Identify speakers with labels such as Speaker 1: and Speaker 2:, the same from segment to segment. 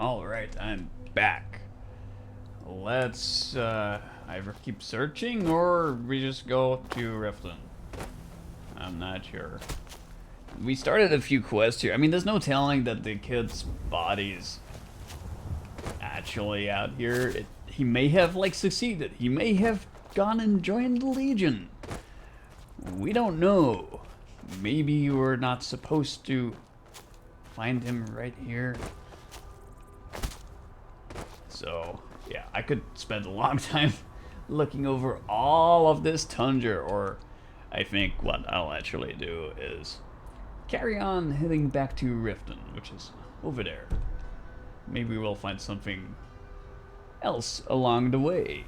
Speaker 1: Alright, I'm back. Let's either keep searching or we just go to Riften. I'm not sure. We started a few quests here. I mean, there's no telling that the kid's body's actually out here. He may have, like, succeeded. He may have gone and joined the Legion. We don't know. Maybe we're not supposed to find him right here. So, yeah, I could spend a long time looking over all of this tundra, or I think what I'll actually do is carry on heading back to Riften, which is over there. Maybe we'll find something else along the way.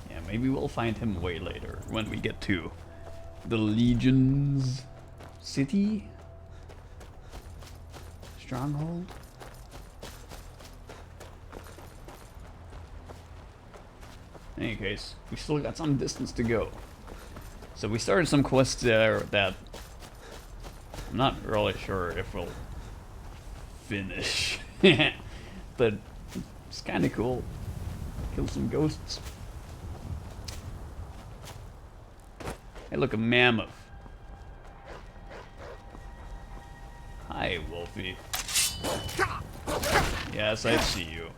Speaker 1: Yeah, maybe we'll find him way later when we get to the Legion's city? Stronghold? In any case, we still got some distance to go. So we started some quests there that I'm not really sure if we'll finish. But it's kind of cool. Kill some ghosts. Hey, look, a mammoth. Hi, Wolfie. Yes, I see you.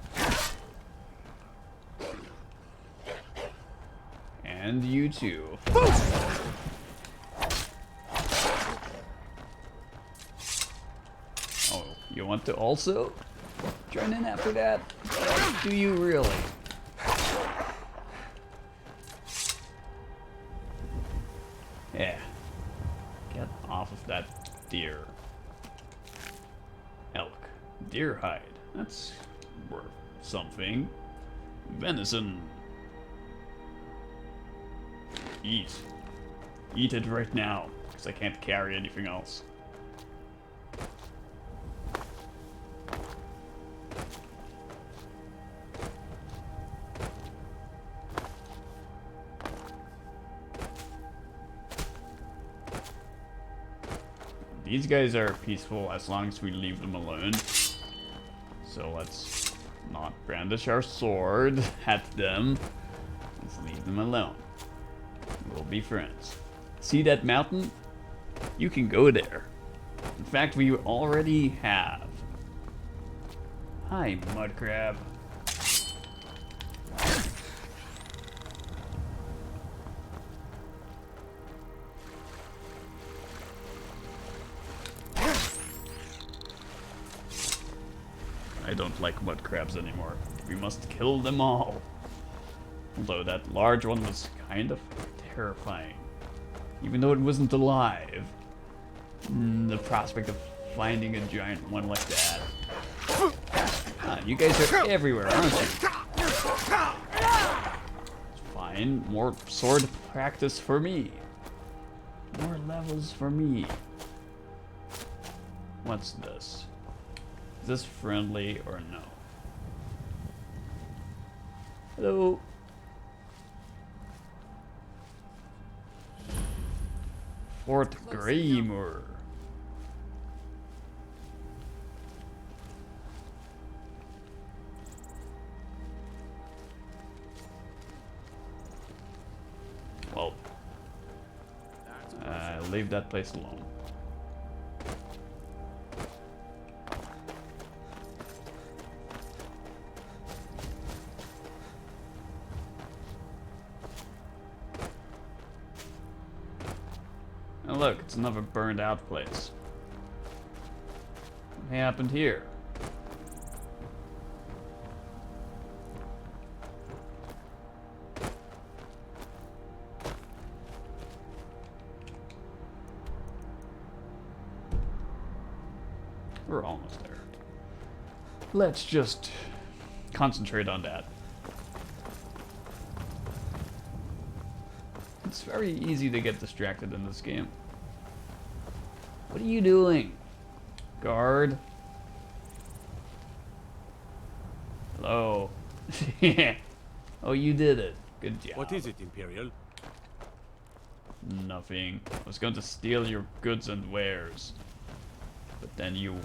Speaker 1: And you too. Oh, you want to also join in after that? Do you really? Yeah. Get off of that deer. Elk. Deer hide. That's worth something. Venison. Eat. Eat it right now, because I can't carry anything else. These guys are peaceful as long as we leave them alone. So let's not brandish our sword at them. Let's leave them alone. We'll be friends. See that mountain? You can go there. In fact, we already have. Hi, mud crab. I don't like mud crabs anymore. We must kill them all. Although that large one was kind of terrifying. Even though it wasn't alive. The prospect of finding a giant one like that. Ah, you guys are everywhere, aren't you? It's fine. More sword practice for me. More levels for me. What's this? Is this friendly or no? Hello? Fort Greymore. Well, leave that place alone. Oh look, it's another burned out place. What happened here? We're almost there. Let's just concentrate on that. It's very easy to get distracted in this game. What are you doing? Guard? Hello? Oh, you did it. Good job.
Speaker 2: What is it, Imperial?
Speaker 1: Nothing. I was going to steal your goods and wares. But then you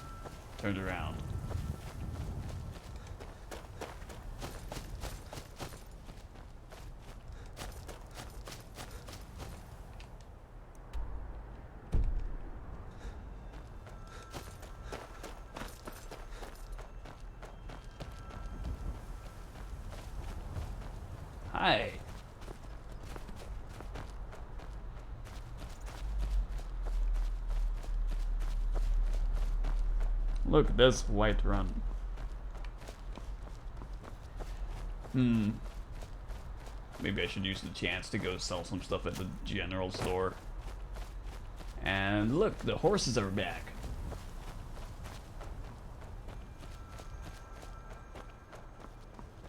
Speaker 1: turned around. Hi. Look, there's Whiterun. Maybe I should use the chance to go sell some stuff at the general store. And look, the horses are back.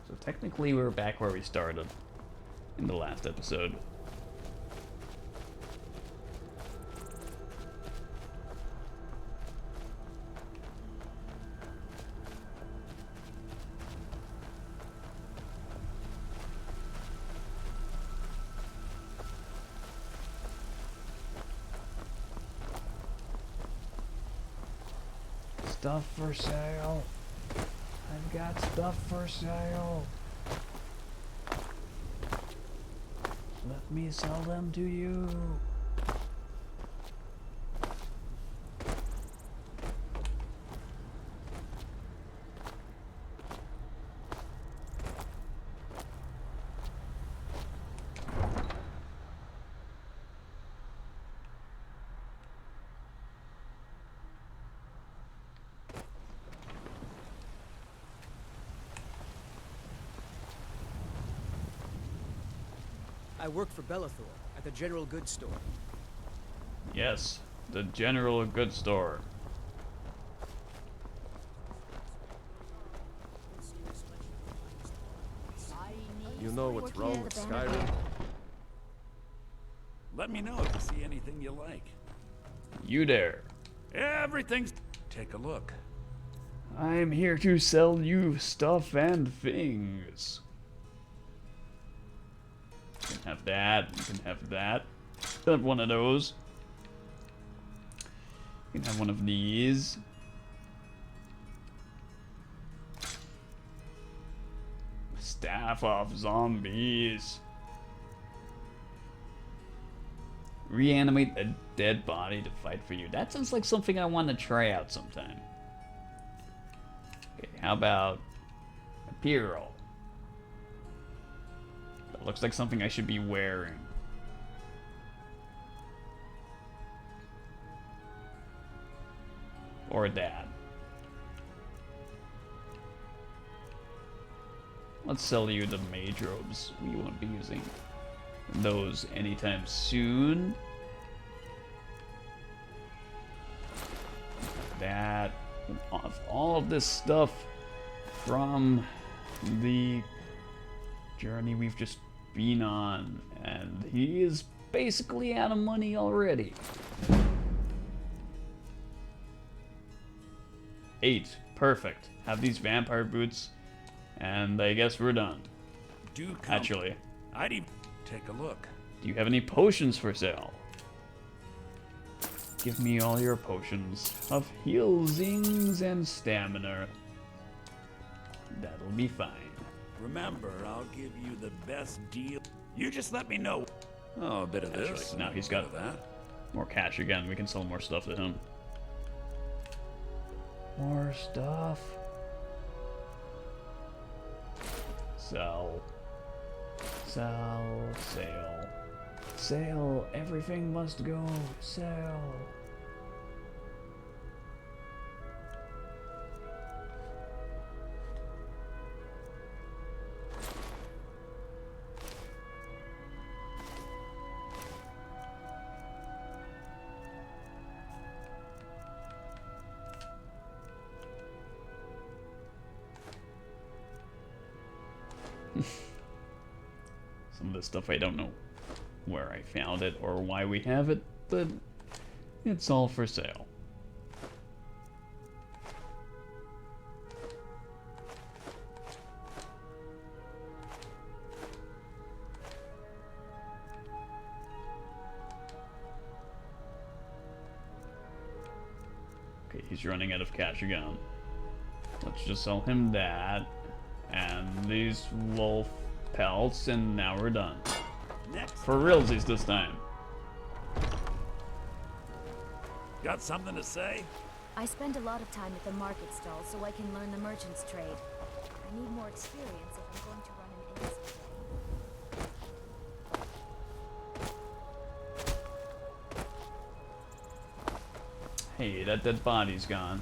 Speaker 1: So technically we're back where we started in the last episode. Stuff for sale. I've got stuff for sale. Let me sell them to you.
Speaker 3: I work for Bellathor at the General Goods Store.
Speaker 1: Yes, the general goods store.
Speaker 2: You know what's wrong with Skyrim?
Speaker 4: Let me know if you see anything you like.
Speaker 1: You there.
Speaker 4: Everything's... Take a look.
Speaker 1: I'm here to sell you stuff and things. You can have that, you can have that. You can have one of those. You can have one of these. Staff of zombies. Reanimate a dead body to fight for you. That sounds like something I want to try out sometime. Okay, how about Imperial? That looks like something I should be wearing. Or that. Let's sell you the mage robes. We won't be using those anytime soon. That. All of this stuff from the journey we've just been on. And he is basically out of money already. 8. Perfect. Have these vampire boots. And I guess we're done.
Speaker 4: Do come.
Speaker 1: Actually,
Speaker 4: I'd even take a look.
Speaker 1: do you have any potions for sale? Give me all your potions of healings and stamina. That'll be fine.
Speaker 4: Remember, I'll give you the best deal. You just let me know. Oh, a bit of this.
Speaker 1: Actually, now he's
Speaker 4: a bit
Speaker 1: got
Speaker 4: of that.
Speaker 1: more cash again. We can sell more stuff to him. More stuff. Sell. Sell. Sale. Sale. Everything must go. Sell. Some of this stuff I don't know where I found it or why we have it, but it's all for sale. Okay, he's running out of cash again. Let's just sell him that. And these wolf pelts, and now we're done.
Speaker 4: Next.
Speaker 1: For realsies this time.
Speaker 4: Got something to say?
Speaker 5: I spend a lot of time at the market stall so I can learn the merchant's trade. I need more experience if I'm going to run an inn someday.
Speaker 1: Hey, that dead body's gone.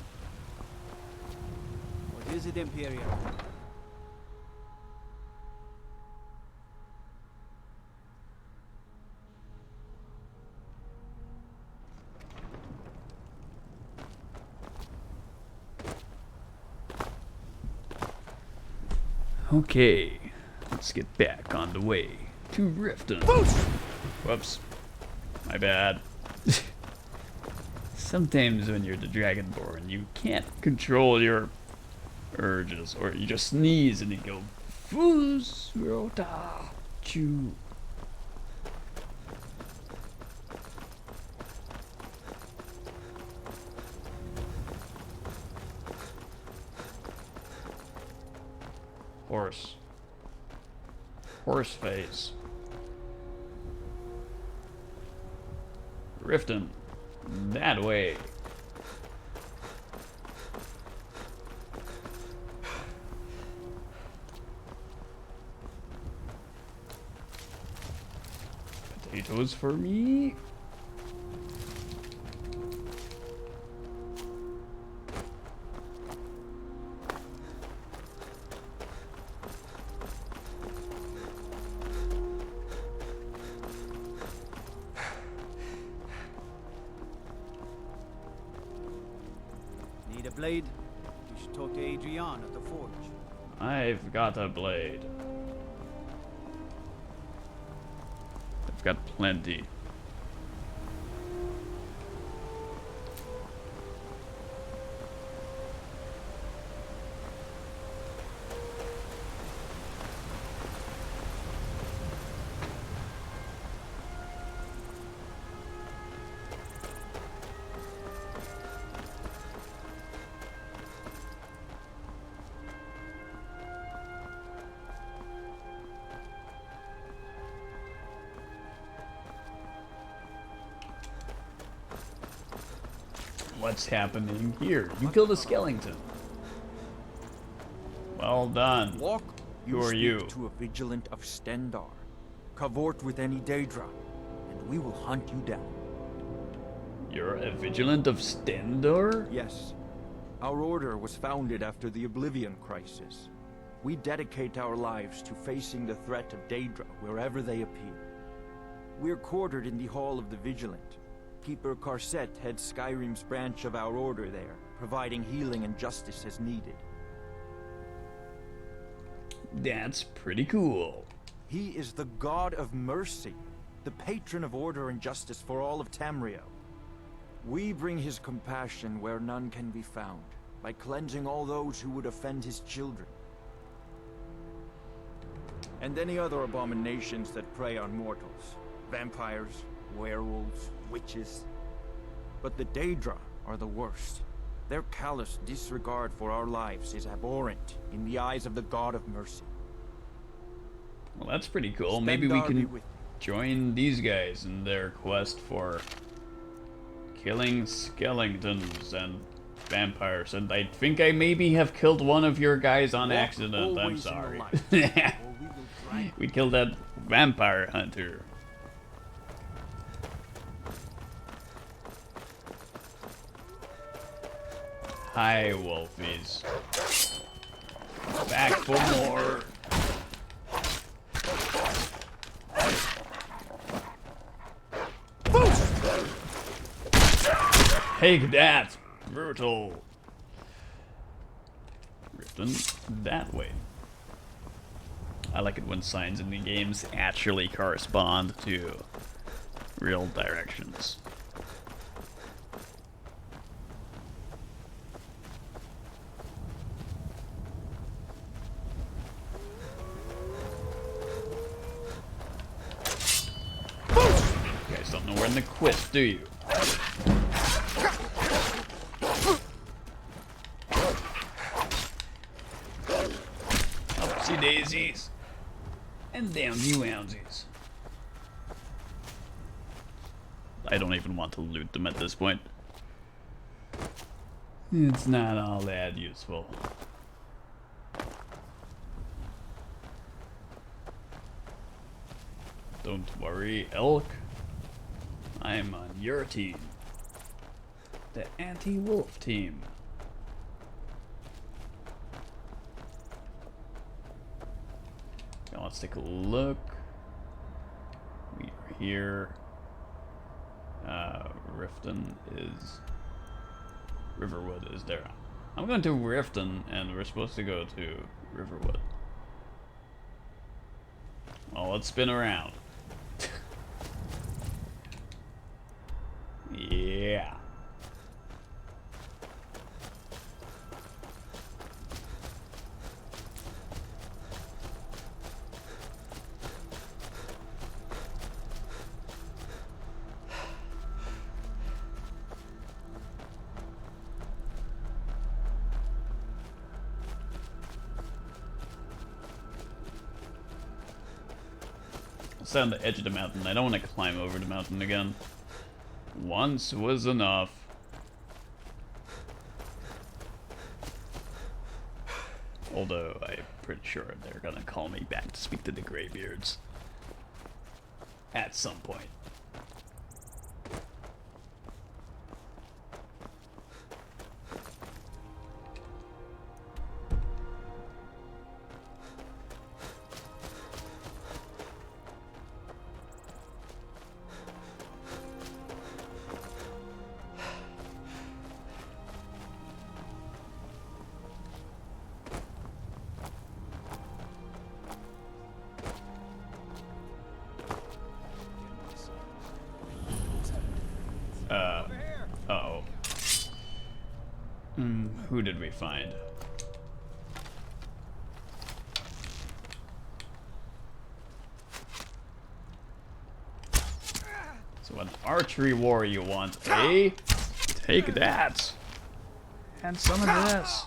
Speaker 3: What is it, Imperial?
Speaker 1: Okay, let's get back on the way to Riften. Whoops, my bad. Sometimes when you're the Dragonborn, you can't control your urges, or you just sneeze and you go, Fus Rota Chu. Horse. Horse face. Riften. That way. Potatoes for me.
Speaker 3: Need a blade? You should talk to Adrian at the forge.
Speaker 1: I've got a blade. I've got plenty. What's happening here? You killed a skeleton. Well done.
Speaker 6: Walk.
Speaker 1: Who are you?
Speaker 6: To a vigilant of Stendar. Cavort with any Daedra, and we will hunt you down.
Speaker 1: You're a vigilant of Stendor?
Speaker 6: Yes. Our order was founded after the Oblivion Crisis. We dedicate our lives to facing the threat of Daedra wherever they appear. We're quartered in the Hall of the Vigilant. Keeper Karset heads Skyrim's branch of our order there, providing healing and justice as needed.
Speaker 1: That's pretty cool.
Speaker 6: He is the god of mercy, the patron of order and justice for all of Tamriel. We bring his compassion where none can be found, by cleansing all those who would offend his children. And any other abominations that prey on mortals. Vampires, werewolves, witches. But the Daedra are the worst. Their callous disregard for our lives is abhorrent in the eyes of the God of Mercy.
Speaker 1: Well, that's pretty cool. Maybe we
Speaker 6: Stendar be
Speaker 1: can
Speaker 6: with you.
Speaker 1: join these guys in their quest for killing skeletons and vampires. And I think I maybe have killed one of your guys on
Speaker 6: Walk
Speaker 1: accident. I'm
Speaker 6: always in the
Speaker 1: sorry.
Speaker 6: light, or we will drag
Speaker 1: We killed that vampire hunter. Hi, Wolfies. Back for more. Take that! Brutal. Riften that way. I like it when signs in the games actually correspond to real directions. You guys don't know we're in the quest, do you? Wowsies. And damn you wowsies. I don't even want to loot them at this point. It's not all that useful. Don't worry, elk. I'm on your team. The anti-wolf team. Now let's take a look. We are here. Riften is... Riverwood is there. I'm going to Riften, and we're supposed to go to Riverwood. Well, let's spin around. Yeah. It's on the edge of the mountain. I don't want to climb over the mountain again. Once was enough. Although I'm pretty sure they're gonna call me back to speak to the Greybeards. At some point. Uh-oh. Who did we find? So an archery war you want, eh? Take that! And some of this.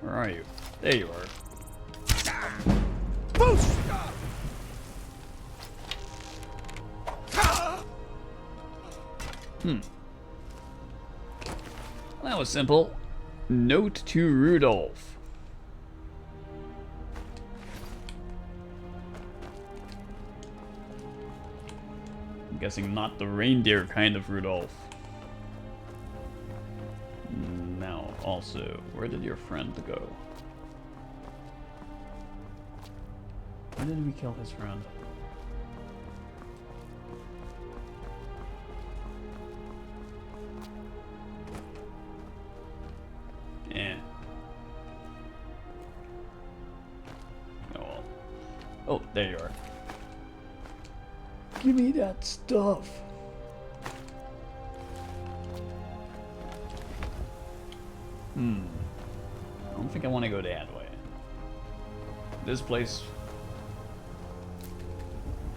Speaker 1: Where are you? There you are. Well, that was simple. Note to Rudolph. I'm guessing not the reindeer kind of Rudolph. Now, also, where did your friend go? Where did we kill his friend? Eh. Oh well. Oh, there you are. Give me that stuff. I don't think I want to go that way. This place...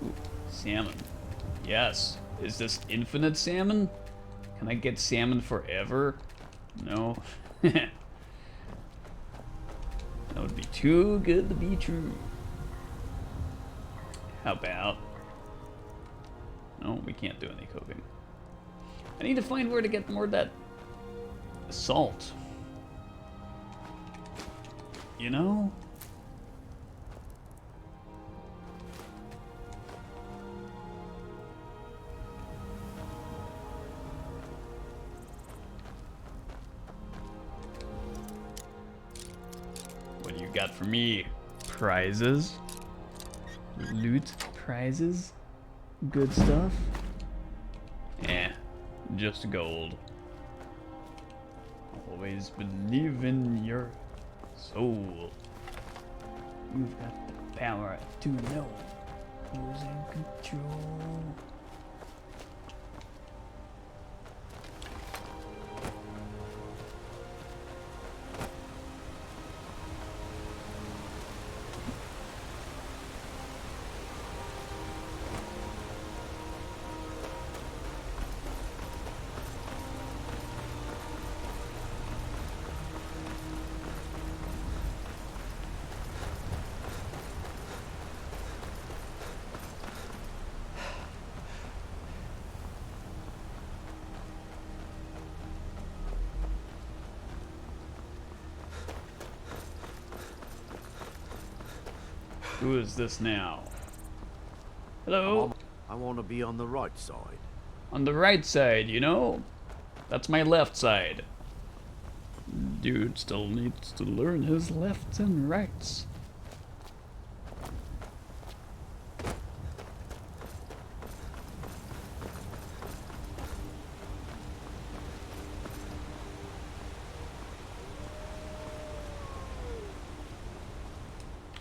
Speaker 1: Ooh, salmon. Yes. Is this infinite salmon? Can I get salmon forever? No. That would be too good to be true. How about... No, we can't do any cooking. I need to find where to get more of that salt. You know? What do you got for me? Prizes? Loot prizes? Good stuff? Eh, just gold. Always believe in your soul. You've got the power to know who's in control. Who is this now? Hello?
Speaker 2: I want to be on the right side.
Speaker 1: On the right side, you know? That's my left side. Dude still needs to learn his lefts and rights.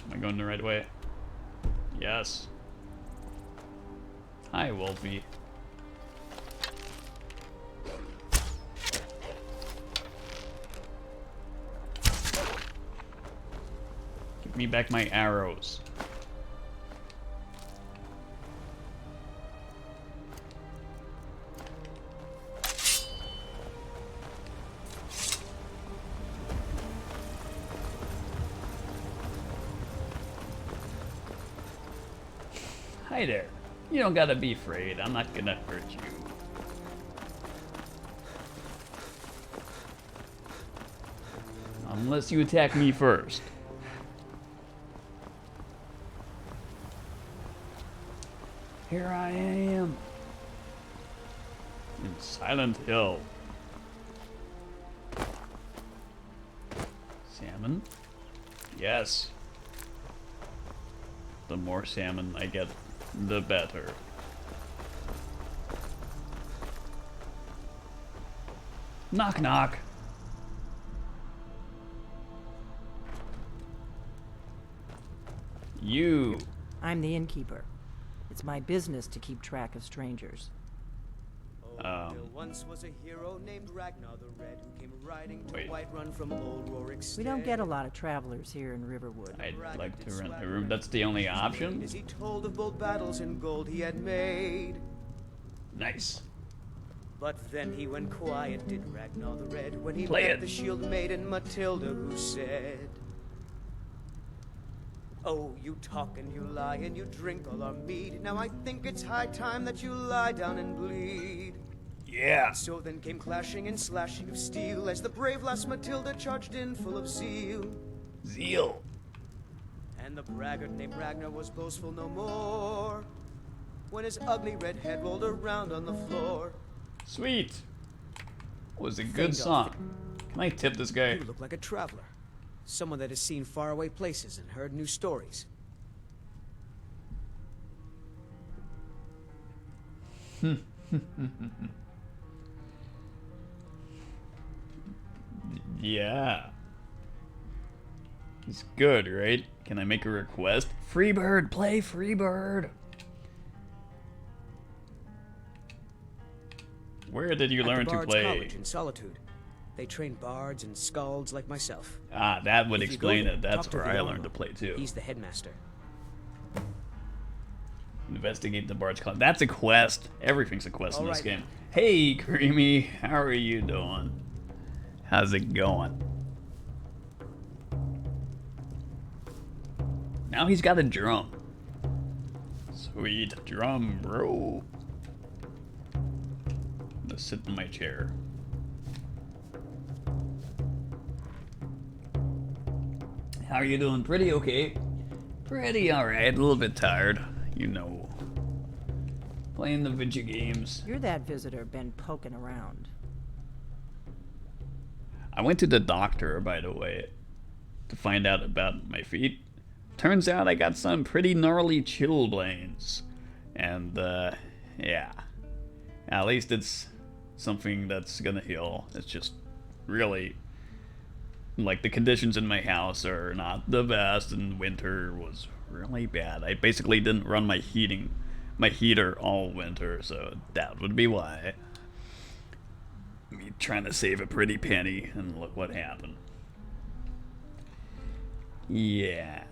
Speaker 1: Am I going the right way? Yes. Hi, Wolfie. Give me back my arrows. Hi there. You don't gotta be afraid. I'm not gonna hurt you. Unless you attack me first. Here I am. In Silent Hill. Salmon? Yes. The more salmon I get, the better. Knock knock. You.
Speaker 7: I'm the innkeeper. It's my business to keep track of strangers.
Speaker 3: There once was a hero named Ragnar the Red who came riding to
Speaker 1: Wait.
Speaker 3: Whiterun from old Rorik's
Speaker 7: We don't get a lot of travelers here in Riverwood.
Speaker 1: I'd like to rent a room. That's the only option?
Speaker 3: As he told of bold battles and gold he had made.
Speaker 1: Nice.
Speaker 3: But then he went quiet, did Ragnar the Red, when he
Speaker 1: Play
Speaker 3: met
Speaker 1: it.
Speaker 3: the shield maiden Matilda, who said, "Oh, you talk and you lie and you drink all our mead. Now I think it's high time that you lie down and bleed."
Speaker 1: Yeah.
Speaker 3: So then came clashing and slashing of steel as the brave lass Matilda charged in full of zeal.
Speaker 1: Zeal.
Speaker 3: And the braggart named Ragnar was boastful no more when his ugly red head rolled around on the floor.
Speaker 1: Sweet. Was a good
Speaker 3: Fingolf.
Speaker 1: song. Can I tip this guy?
Speaker 3: You look like a traveler, someone that has seen faraway places and heard new stories.
Speaker 1: Yeah. He's good, right? Can I make a request? Freebird, play Freebird. Where did you
Speaker 3: At the
Speaker 1: learn to
Speaker 3: Bard's
Speaker 1: play?
Speaker 3: College in Solitude. They train bards and skalds like myself.
Speaker 1: Ah, that would
Speaker 3: If you
Speaker 1: explain
Speaker 3: go there,
Speaker 1: it. That's
Speaker 3: talk to
Speaker 1: where
Speaker 3: the
Speaker 1: I
Speaker 3: owner.
Speaker 1: learned to play too.
Speaker 3: He's the headmaster.
Speaker 1: Investigate the Bard's College. That's a quest. Everything's a quest in
Speaker 3: All
Speaker 1: this
Speaker 3: right,
Speaker 1: game.
Speaker 3: then.
Speaker 1: Hey, Creamy. How are you doing? How's it going? Now he's got a drum. Sweet drum, bro. I'm gonna sit in my chair. How are you doing? Pretty okay. Pretty alright. A little bit tired. You know. Playing the video games.
Speaker 7: You're that visitor been poking around.
Speaker 1: I went to the doctor, by the way, to find out about my feet. Turns out I got some pretty gnarly chilblains. And, yeah. At least it's something that's gonna heal. It's just really... like, the conditions in my house are not the best, and winter was really bad. I basically didn't run my heater all winter, so that would be why. Me trying to save a pretty penny, and look what happened. Yeah.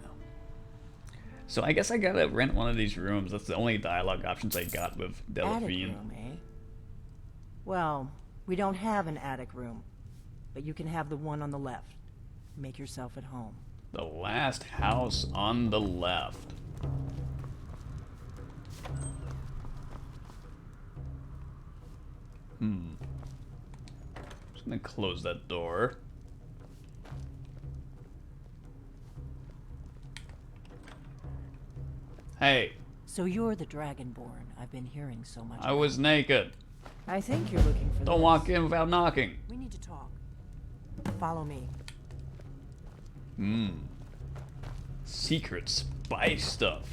Speaker 1: So I guess I gotta rent one of these rooms. That's the only dialogue options I got with
Speaker 7: Attic
Speaker 1: Delphine.
Speaker 7: room, eh? Well, we don't have an attic room, but you can have the one on the left. Make yourself at home.
Speaker 1: The last house on the left. Just gonna close that door. Hey,
Speaker 7: So you're the Dragonborn I've been hearing so much
Speaker 1: I was naked.
Speaker 7: I think you're looking for
Speaker 1: Don't
Speaker 7: this.
Speaker 1: walk in without knocking.
Speaker 7: We need to talk. Follow me.
Speaker 1: Secret spy stuff.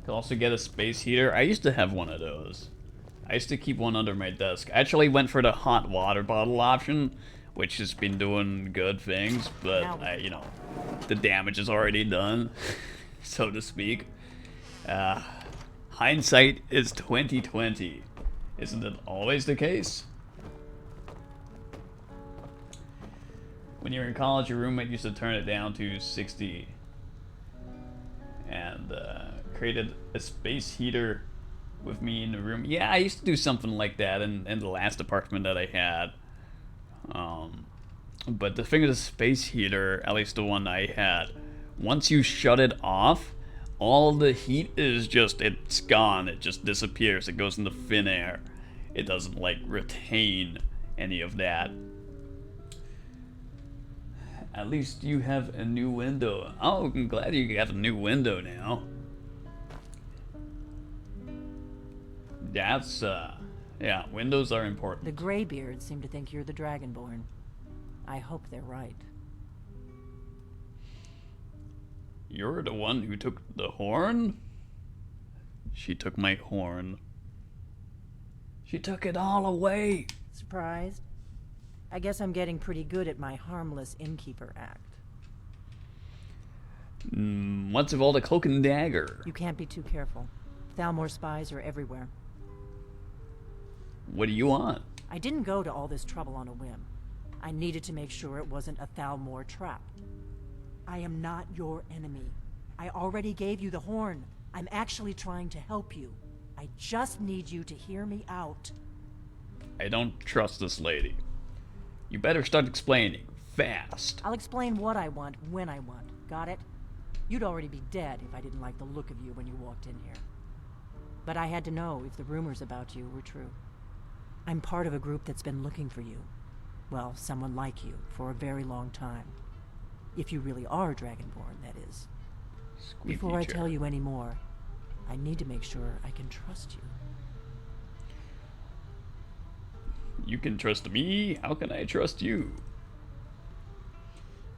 Speaker 1: Could also get a space heater. I used to have one of those. I used to keep one under my desk. I actually went for the hot water bottle option, which has been doing good things, but you know, the damage is already done, so to speak. Hindsight is 2020. Isn't it always the case? When you were in college, your roommate used to turn it down to 60 and created a space heater with me in the room. Yeah, I used to do something like that in the last apartment that I had. But the thing with the space heater, at least the one I had, once you shut it off, all the heat is just, it's gone. It just disappears. It goes into thin air. It doesn't, like, retain any of that. At least you have a new window. Oh, I'm glad you got a new window now. That's, yeah, windows are important.
Speaker 7: The Greybeards seem to think you're the Dragonborn. I hope they're right.
Speaker 1: You're the one who took the horn? She took my horn. She took it all away.
Speaker 7: Surprised? I guess I'm getting pretty good at my harmless innkeeper act.
Speaker 1: What's of all the cloak and dagger?
Speaker 7: You can't be too careful. Thalmor spies are everywhere.
Speaker 1: What do you want?
Speaker 7: I didn't go to all this trouble on a whim. I needed to make sure it wasn't a Thalmor trap. I am not your enemy. I already gave you the horn. I'm actually trying to help you. I just need you to hear me out.
Speaker 1: I don't trust this lady. You better start explaining. Fast.
Speaker 7: I'll explain what I want when I want. Got it? You'd already be dead if I didn't like the look of you when you walked in here. But I had to know if the rumors about you were true. I'm part of a group that's been looking for you. Well, someone like you, for a very long time. If you really are Dragonborn, that is.
Speaker 1: Squeaky
Speaker 7: Before I
Speaker 1: chair.
Speaker 7: tell you any more, I need to make sure I can trust you.
Speaker 1: You can trust me? How can I trust you?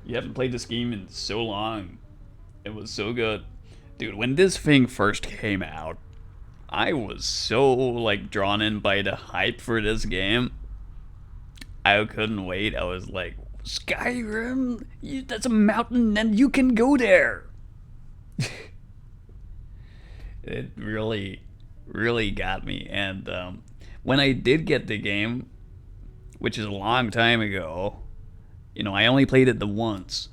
Speaker 1: You haven't played this game in so long. It was so good. Dude, when this thing first came out, I was so, like, drawn in by the hype for this game. I couldn't wait. I was like, Skyrim? That's a mountain and you can go there. It really, really got me. And when I did get the game, which is a long time ago, you know, I only played it the once.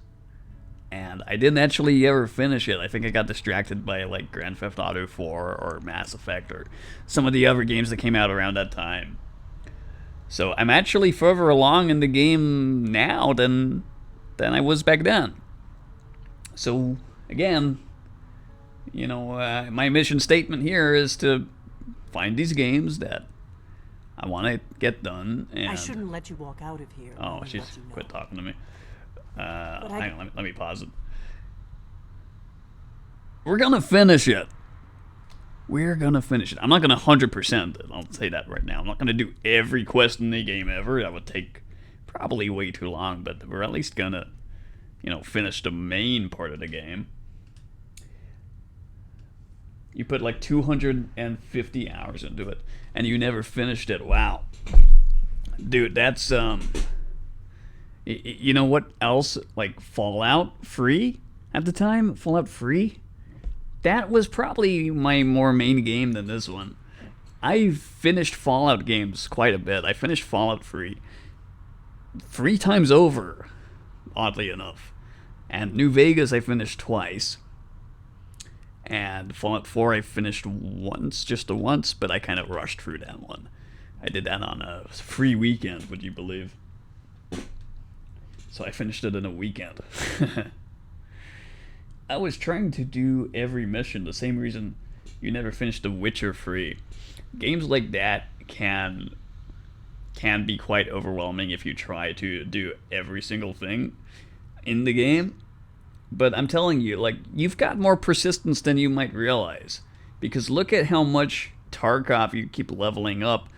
Speaker 1: And I didn't actually ever finish it. I think I got distracted by, like, Grand Theft Auto 4 or Mass Effect or some of the other games that came out around that time. So I'm actually further along in the game now than I was back then. So, again, you know, my mission statement here is to find these games that I want to get done. And
Speaker 7: I shouldn't let you walk out of here.
Speaker 1: oh,
Speaker 7: knowing
Speaker 1: she's
Speaker 7: what you know.
Speaker 1: quit talking to me. Hang on, let me pause it. We're gonna finish it. We're gonna finish it. I'm not gonna 100% it. I'll say that right now. I'm not gonna do every quest in the game ever. That would take probably way too long. But we're at least gonna, you know, finish the main part of the game. You put like 250 hours into it, and you never finished it. Wow, dude, that's You know what else? Like Fallout Free at the time? Fallout Free? That was probably my more main game than this one. I finished Fallout games quite a bit. I finished Fallout Free 3 times over, oddly enough. And New Vegas I finished twice. And Fallout 4 I finished once, just the once, but I kind of rushed through that one. I did that on a free weekend, would you believe? So I finished it in a weekend. I was trying to do every mission, the same reason you never finished The Witcher free. Games like that can can be quite overwhelming if you try to do every single thing in the game. But I'm telling you, like, you've got more persistence than you might realize. Because look at how much Tarkov you keep leveling up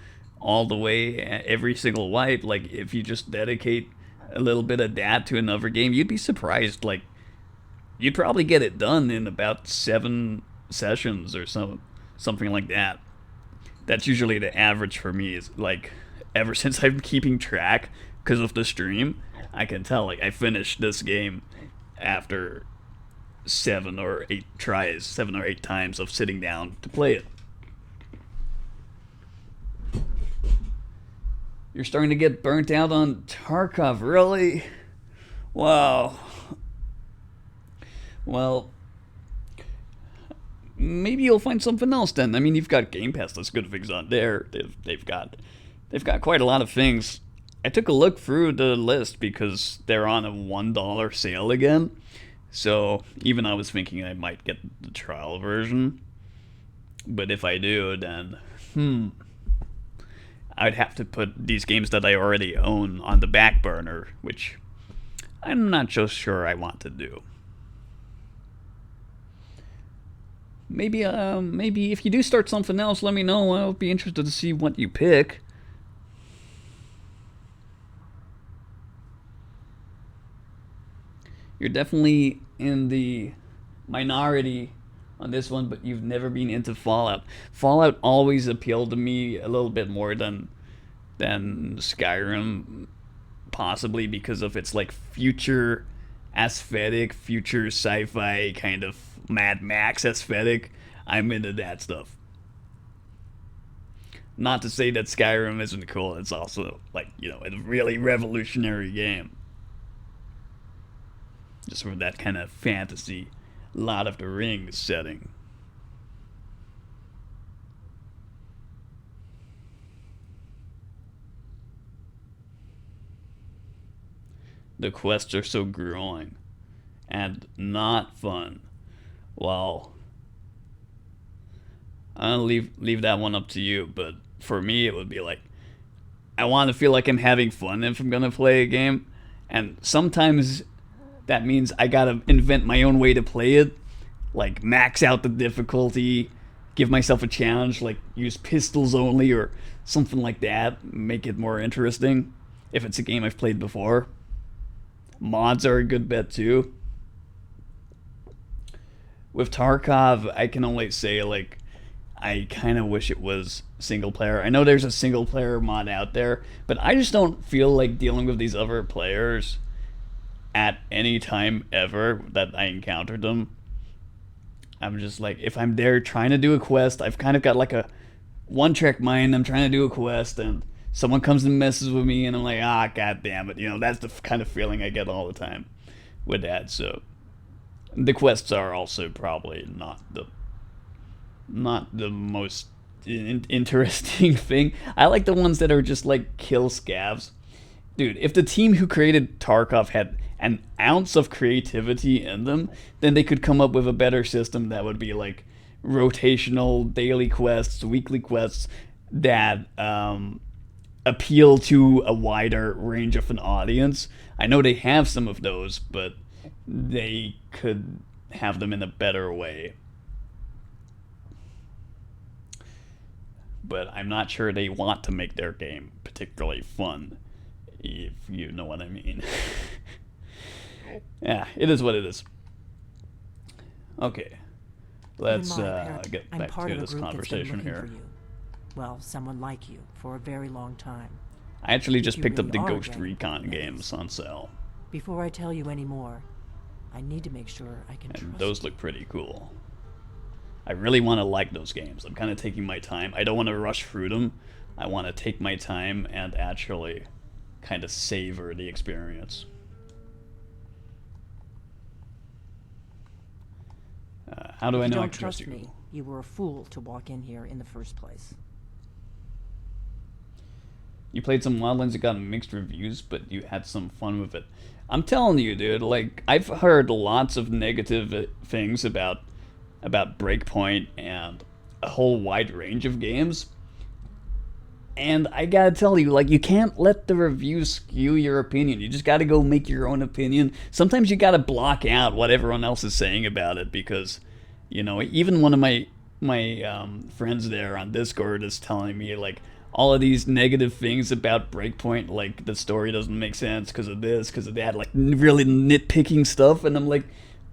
Speaker 1: all the way every single wipe. Like, if you just dedicate a little bit of that to another game, you'd be surprised. Like, you'd probably get it done in about 7 sessions or something like that. That's usually the average for me. Is like, ever since I'm keeping track because of the stream, I can tell, like, I finished this game after 7 or 8 tries, 7 or 8 times of sitting down to play it. You're starting to get burnt out on Tarkov, really? Wow. Well, maybe you'll find something else then. I mean, you've got Game Pass. That's good things on there. They've got quite a lot of things. I took a look through the list because they're on a $1 sale again. So even I was thinking I might get the trial version. But if I do, then I'd have to put these games that I already own on the back burner, which I'm not so sure I want to do. Maybe if you do start something else, let me know. I'll be interested to see what you pick. You're definitely in the minority on this one, but you've never been into Fallout. Fallout always appealed to me a little bit more than Skyrim, possibly because of its like future aesthetic, future sci-fi kind of Mad Max aesthetic. I'm into that stuff. Not to say that Skyrim isn't cool. It's also, like, you know, a really revolutionary game. Just for that kind of fantasy, Lord of the Rings setting. The quests are so grueling and not fun. Well, I'll leave that one up to you, but for me it would be like, I want to feel like I'm having fun if I'm gonna play a game, and sometimes that means I gotta invent my own way to play it, like max out the difficulty, give myself a challenge, like use pistols only or something like that, make it more interesting if it's a game I've played before. Mods are a good bet too. With Tarkov, I can only say, like, I kind of wish it was single player. I know there's a single player mod out there, but I just don't feel like dealing with these other players at any time ever that I encountered them. I'm just like, if I'm there trying to do a quest, I've kind of got like a one-track mind. I'm trying to do a quest, and someone comes and messes with me, and I'm like, god damn it. You know, that's the kind of feeling I get all the time with that. So the quests are also probably not the most interesting thing. I like the ones that are just like kill scavs. Dude, if the team who created Tarkov had an ounce of creativity in them, then they could come up with a better system that would be like rotational daily quests, weekly quests that appeal to a wider range of an audience. I know they have some of those, but they could have them in a better way. But I'm not sure they want to make their game particularly fun, if you know what I mean. Yeah, it is what it is. Okay, let's get
Speaker 7: I'm
Speaker 1: back
Speaker 7: part
Speaker 1: to
Speaker 7: of a
Speaker 1: this
Speaker 7: group that's been
Speaker 1: conversation
Speaker 7: looking
Speaker 1: here.
Speaker 7: for you. Well, someone like you for a very long time.
Speaker 1: I actually just
Speaker 7: You
Speaker 1: picked up
Speaker 7: really
Speaker 1: the
Speaker 7: are
Speaker 1: Ghost
Speaker 7: getting
Speaker 1: Recon
Speaker 7: things.
Speaker 1: games on sale,
Speaker 7: Before I tell you any more, I need to make sure I can
Speaker 1: and
Speaker 7: trust
Speaker 1: those
Speaker 7: you.
Speaker 1: look pretty cool. I really want to like those games. I'm kind of taking my time. I don't want to rush through them. I want to take my time and actually kind of savor the experience. How do I
Speaker 7: If
Speaker 1: know
Speaker 7: you
Speaker 1: I
Speaker 7: don't
Speaker 1: can
Speaker 7: trust
Speaker 1: trust you?
Speaker 7: me, you were a fool to walk in here in the first place.
Speaker 1: You played some Wildlands that got mixed reviews, but you had some fun with it. I'm telling you, dude, like, I've heard lots of negative things about Breakpoint and a whole wide range of games. And I gotta tell you, like, you can't let the reviews skew your opinion. You just gotta go make your own opinion. Sometimes you gotta block out what everyone else is saying about it because, you know, even one of my friends there on Discord is telling me, like, all of these negative things about Breakpoint, like, the story doesn't make sense because of this, because of that, like, really nitpicking stuff. And I'm like,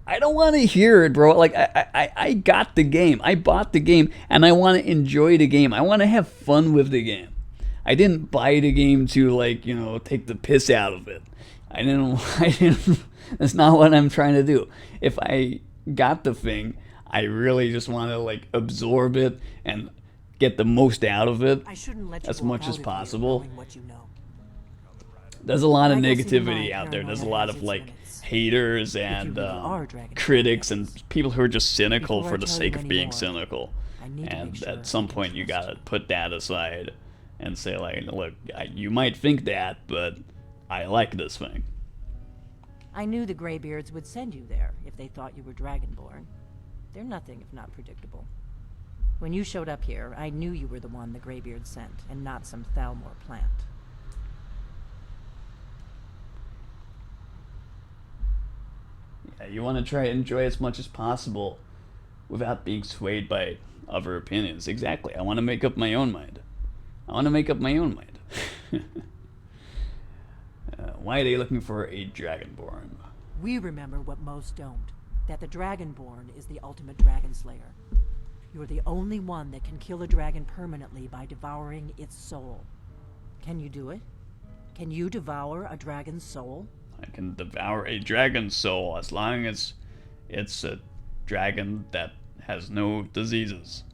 Speaker 1: I don't want to hear it, bro. Like, I got the game. I bought the game, and I want to enjoy the game. I want to have fun with the game. I didn't buy the game to, like, you know, take the piss out of it. I didn't, that's not what I'm trying to do. If I got the thing, I really just want to, like, absorb it and get the most out of it
Speaker 7: I shouldn't let you
Speaker 1: as
Speaker 7: walk
Speaker 1: much
Speaker 7: out
Speaker 1: as
Speaker 7: of here
Speaker 1: possible.
Speaker 7: knowing what you know.
Speaker 1: There's a lot of
Speaker 7: I guess even
Speaker 1: negativity
Speaker 7: my
Speaker 1: out there. There's a
Speaker 7: paranoia
Speaker 1: lot
Speaker 7: has
Speaker 1: of,
Speaker 7: its
Speaker 1: like,
Speaker 7: limits.
Speaker 1: haters
Speaker 7: you
Speaker 1: and
Speaker 7: really are Dragon
Speaker 1: critics
Speaker 7: fans.
Speaker 1: and people who are just cynical
Speaker 7: Before
Speaker 1: for
Speaker 7: I
Speaker 1: the
Speaker 7: tell
Speaker 1: sake
Speaker 7: you
Speaker 1: of being
Speaker 7: anymore,
Speaker 1: cynical.
Speaker 7: I need to
Speaker 1: And
Speaker 7: make sure
Speaker 1: at some
Speaker 7: I can
Speaker 1: point you
Speaker 7: trust
Speaker 1: gotta put that aside and say, like, look, you might think that, but I like this thing.
Speaker 7: I knew the Greybeards would send you there if they thought you were Dragonborn. They're nothing if not predictable. When you showed up here, I knew you were the one the Greybeards sent, and not some Thalmor plant.
Speaker 1: Yeah, you want to try to enjoy as much as possible without being swayed by other opinions. Exactly. I want to make up my own mind. Why are they looking for a Dragonborn?
Speaker 7: We remember what most don't, that the Dragonborn is the ultimate dragon slayer. You're the only one that can kill a dragon permanently by devouring its soul. Can you do it? Can you devour a dragon's soul?
Speaker 1: I can devour a dragon's soul as long as it's a dragon that has no diseases.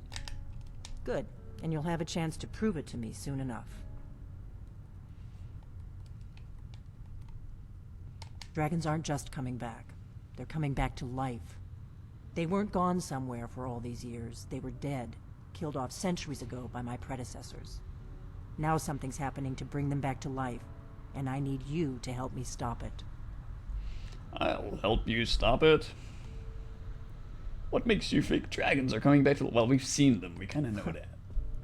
Speaker 7: Good, and you'll have a chance to prove it to me soon enough. Dragons aren't just coming back. They're coming back to life. They weren't gone somewhere for all these years. They were dead, killed off centuries ago by my predecessors. Now something's happening to bring them back to life, and I need you to help me stop it.
Speaker 1: I'll help you stop it. What makes you think dragons are coming back to... Well, we've seen them. We kind of know that.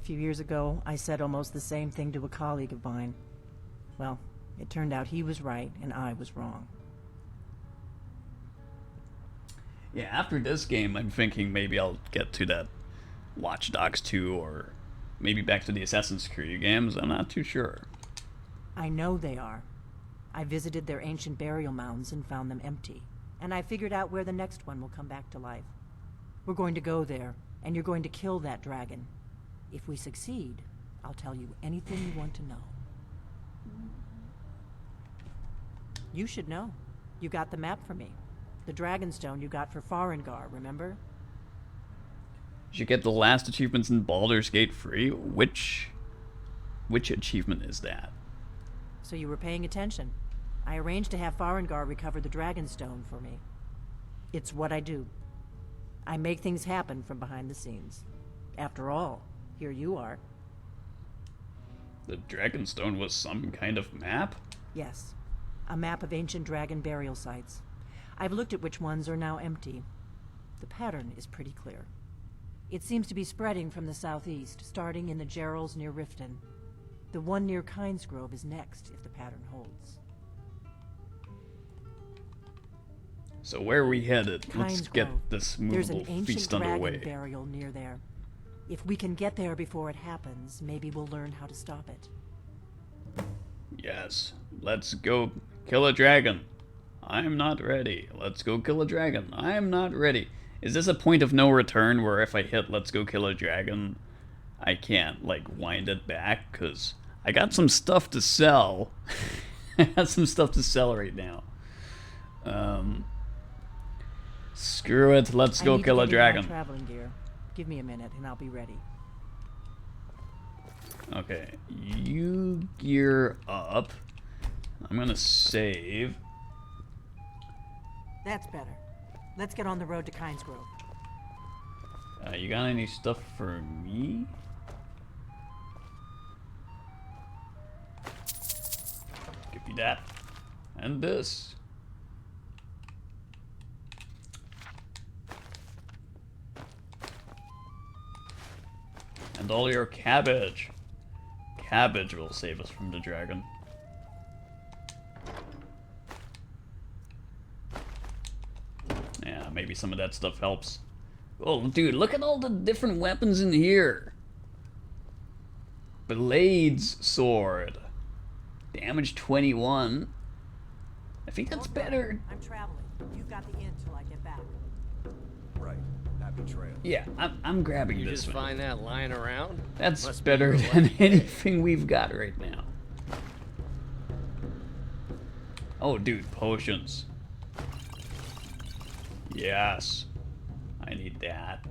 Speaker 7: A few years ago, I said almost the same thing to a colleague of mine. Well, it turned out he was right and I was wrong.
Speaker 1: Yeah, after this game, I'm thinking maybe I'll get to that Watch Dogs 2 or maybe back to the Assassin's Creed games. I'm not too sure.
Speaker 7: I know they are. I visited their ancient burial mounds and found them empty. And I figured out where the next one will come back to life. We're going to go there, and you're going to kill that dragon. If we succeed, I'll tell you anything you want to know. You should know. You got the map for me. The Dragonstone you got for Farengar, remember?
Speaker 1: Did you get the last achievements in Baldur's Gate free? Which achievement is that?
Speaker 7: So you were paying attention. I arranged to have Farengar recover the Dragonstone for me. It's what I do. I make things happen from behind the scenes. After all, here you are.
Speaker 1: The Dragonstone was some kind of map?
Speaker 7: Yes, a map of ancient dragon burial sites. I've looked at which ones are now empty. The pattern is pretty clear. It seems to be spreading from the southeast, starting in the Gerals near Riften. The one near Kynesgrove is next, if the pattern holds.
Speaker 1: So where are we headed? Let's get
Speaker 7: Kynesgrove.
Speaker 1: this
Speaker 7: There's an
Speaker 1: movable
Speaker 7: ancient
Speaker 1: feast
Speaker 7: dragon
Speaker 1: underway.
Speaker 7: burial near there. If we can get there before it happens, maybe we'll learn how to stop it.
Speaker 1: Yes, let's go kill a dragon. I'm not ready. Let's go kill a dragon. I'm not ready. Is this a point of no return where if I hit let's go kill a dragon, I can't, like, wind it back? Because I got some stuff to sell. I got some stuff to sell right now. Screw it. Let's go kill a dragon.
Speaker 7: Traveling gear. Give me a minute and I'll be ready.
Speaker 1: Okay, you gear up. I'm gonna save.
Speaker 7: That's better. Let's get on the road to Kynesgrove.
Speaker 1: You got any stuff for me? Give me that. And this. And all your cabbage. cabbage will save us from the dragon. Yeah, maybe some of that stuff helps. Oh, dude, look at all the different weapons in here. Blades sword. Damage 21. I think that's better.
Speaker 7: I'm traveling. You've got the inn till I get back.
Speaker 2: Right. Happy trail.
Speaker 1: Yeah, I'm grabbing
Speaker 3: You
Speaker 1: this
Speaker 3: just
Speaker 1: one.
Speaker 3: find that lying around?
Speaker 1: That's
Speaker 3: Must be
Speaker 1: better
Speaker 3: your
Speaker 1: than
Speaker 3: lucky day.
Speaker 1: anything we've got right now. Oh, dude, potions. Yes. I need that.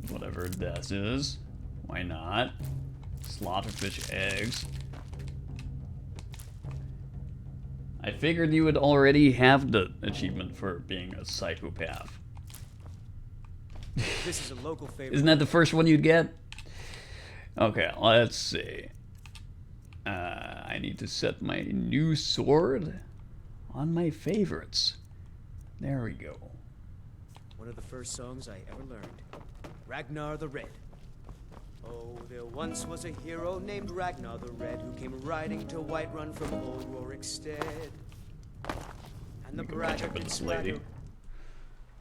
Speaker 1: Whatever this is. Why not? Slaughterfish eggs. I figured you would already have the achievement for being a psychopath.
Speaker 3: This is a local favorite.
Speaker 1: Isn't that the first one you'd get? Okay, let's see. I need to set my new sword on my favorites. There we go.
Speaker 3: One of the first songs I ever learned. Ragnar the Red. Oh, there once was a hero named Ragnar the Red who came riding to Whiterun from old Rorikstead. And the
Speaker 1: You can match up
Speaker 3: braggart
Speaker 1: with
Speaker 3: did
Speaker 1: this lady.
Speaker 3: swagger.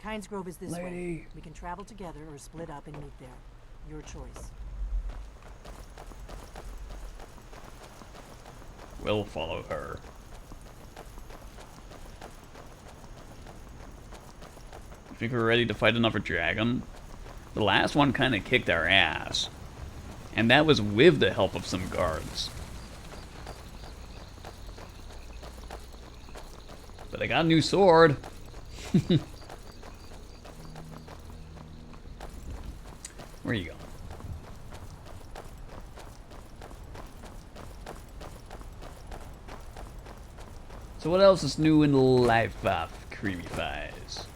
Speaker 7: Kynes Grove is this way.
Speaker 1: Lady.
Speaker 7: We can travel together or split up and meet there. Your choice.
Speaker 1: We'll follow her. I think we're ready to fight another dragon. The last one kind of kicked our ass. And that was with the help of some guards. But I got a new sword. Where you going? So what else is new in the life of Creamy Thighs?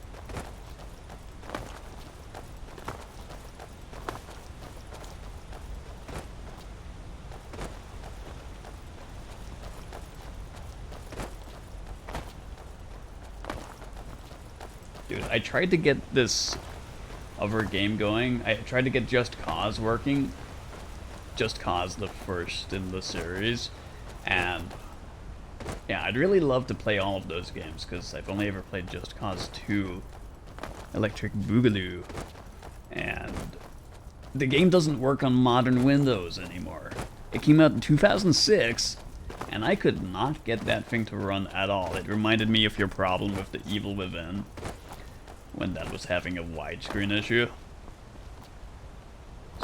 Speaker 1: Dude, I tried to get this other game going. I tried to get Just Cause working. Just Cause, the first in the series. And yeah, I'd really love to play all of those games because I've only ever played Just Cause 2, Electric Boogaloo, and the game doesn't work on modern Windows anymore. It came out in 2006, and I could not get that thing to run at all. It reminded me of your problem with The Evil Within, when that was having a widescreen issue.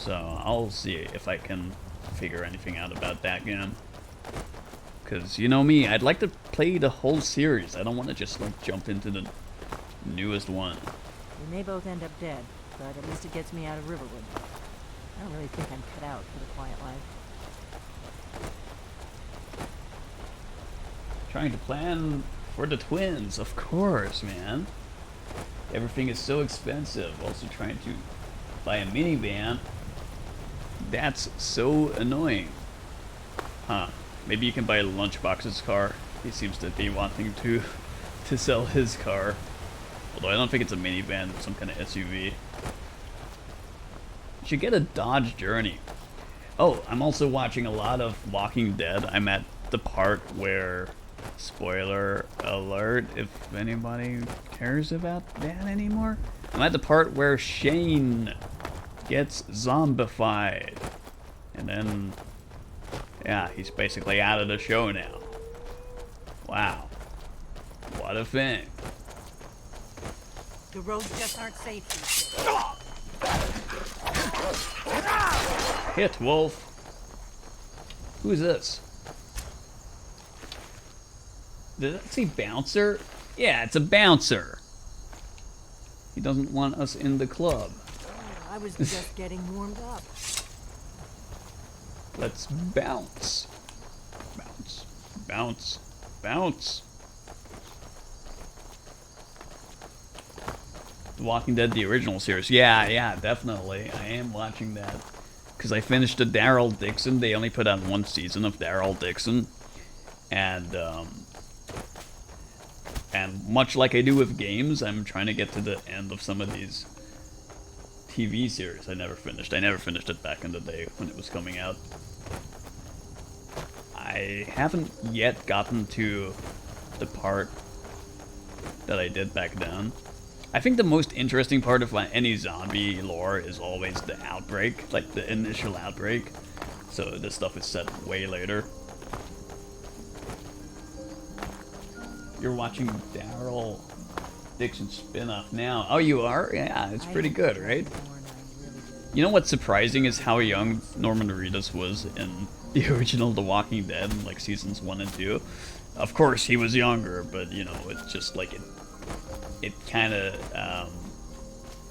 Speaker 1: So I'll see if I can figure anything out about that game. Because, you know me, I'd like to play the whole series. I don't want to just, like, jump into the newest one.
Speaker 7: We may both end up dead, but at least it gets me out of Riverwood. I don't really think I'm cut out for the quiet life.
Speaker 1: Trying to plan for the twins, of course, man. Everything is so expensive. Also trying to buy a minivan. That's so annoying. Huh. Maybe you can buy Lunchbox's car. He seems to be wanting to sell his car. Although I don't think it's a minivan, it's some kind of SUV. You should get a Dodge Journey. Oh, I'm also watching a lot of Walking Dead. I'm at the part where, spoiler alert, if anybody cares about that anymore. I'm at the part where Shane gets zombified. And then, yeah, he's basically out of the show now. Wow. What a thing.
Speaker 7: The roads just aren't safe these days.
Speaker 1: Hit, Wolf. Who's this? Did that say bouncer? Yeah, it's a bouncer. He doesn't want us in the club.
Speaker 7: I was just getting warmed up.
Speaker 1: Let's bounce. Bounce. Bounce. Bounce. The Walking Dead, the original series. Yeah, definitely. I am watching that. Because I finished the Daryl Dixon. They only put out one season of Daryl Dixon. And much like I do with games, I'm trying to get to the end of some of these TV series I never finished. I never finished it back in the day when it was coming out. I haven't yet gotten to the part that I did back then. I think the most interesting part of any zombie lore is always the outbreak, like the initial outbreak. So this stuff is set way later. You're watching Daryl Dixon spin-off now. Oh, you are? Yeah, it's pretty good, right? You know what's surprising is how young Norman Reedus was in the original The Walking Dead, in like seasons 1 and 2. Of course, he was younger, but you know, it's just like it kind of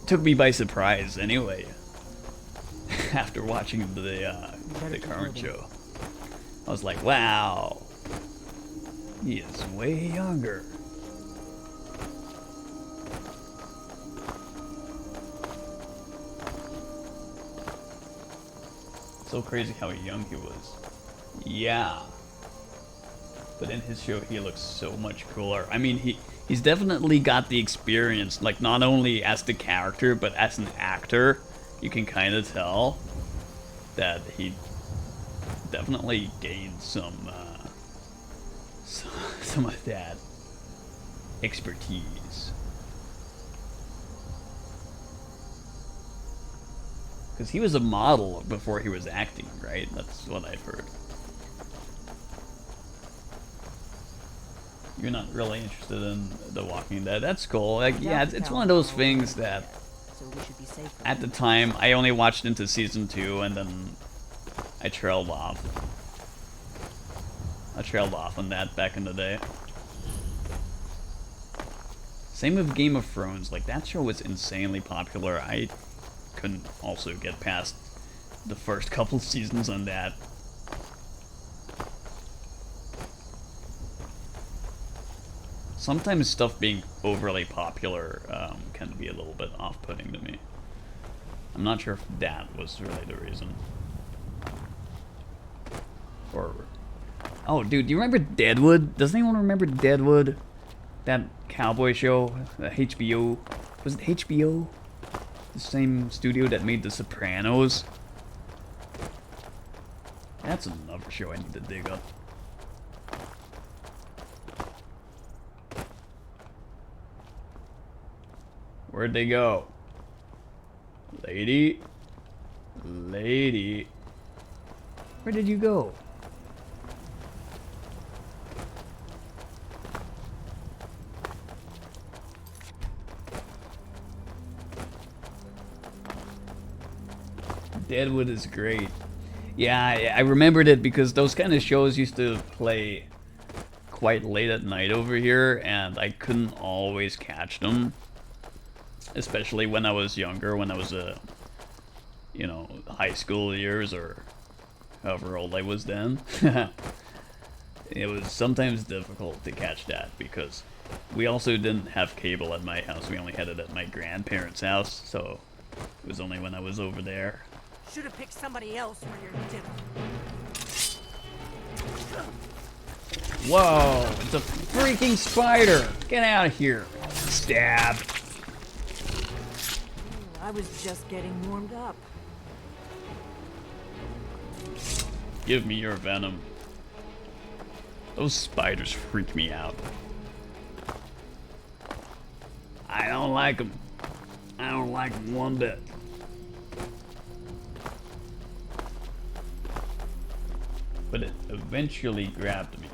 Speaker 1: took me by surprise anyway. After watching the current show, I was like, wow, he is way younger. So crazy how young he was. Yeah. But in his show, he looks so much cooler. I mean, he's definitely got the experience, like not only as the character, but as an actor. You can kind of tell that he definitely gained some of that expertise. Because he was a model before he was acting, right? That's what I've heard. You're not really interested in The Walking Dead. That's cool. Like, yeah, it's one of those things that at the time I only watched into season 2 and then I trailed off. I trailed off on that back in the day. Same with Game of Thrones. Like, that show was insanely popular. I couldn't also get past the first couple seasons on that. Sometimes stuff being overly popular can be a little bit off-putting to me. I'm not sure if that was really the reason. Or... oh, dude, do you remember Deadwood? Does anyone remember Deadwood? That cowboy show? HBO? Was it HBO? The same studio that made The Sopranos? That's another show I need to dig up. Where'd they go? Lady? Lady? Where did you go? Deadwood is great. Yeah, I remembered it because those kind of shows used to play quite late at night over here, and I couldn't always catch them. Especially when I was younger, when I was you know, high school years or however old I was then. It was sometimes difficult to catch that because we also didn't have cable at my house. We only had it at my grandparents' house, so it was only when I was over there.
Speaker 7: Should have picked somebody else for your dinner.
Speaker 1: Whoa, it's a freaking spider! Get out of here! Stab!
Speaker 7: I was just getting warmed up.
Speaker 1: Give me your venom. Those spiders freak me out. I don't like them. I don't like them one bit. But it eventually grabbed me.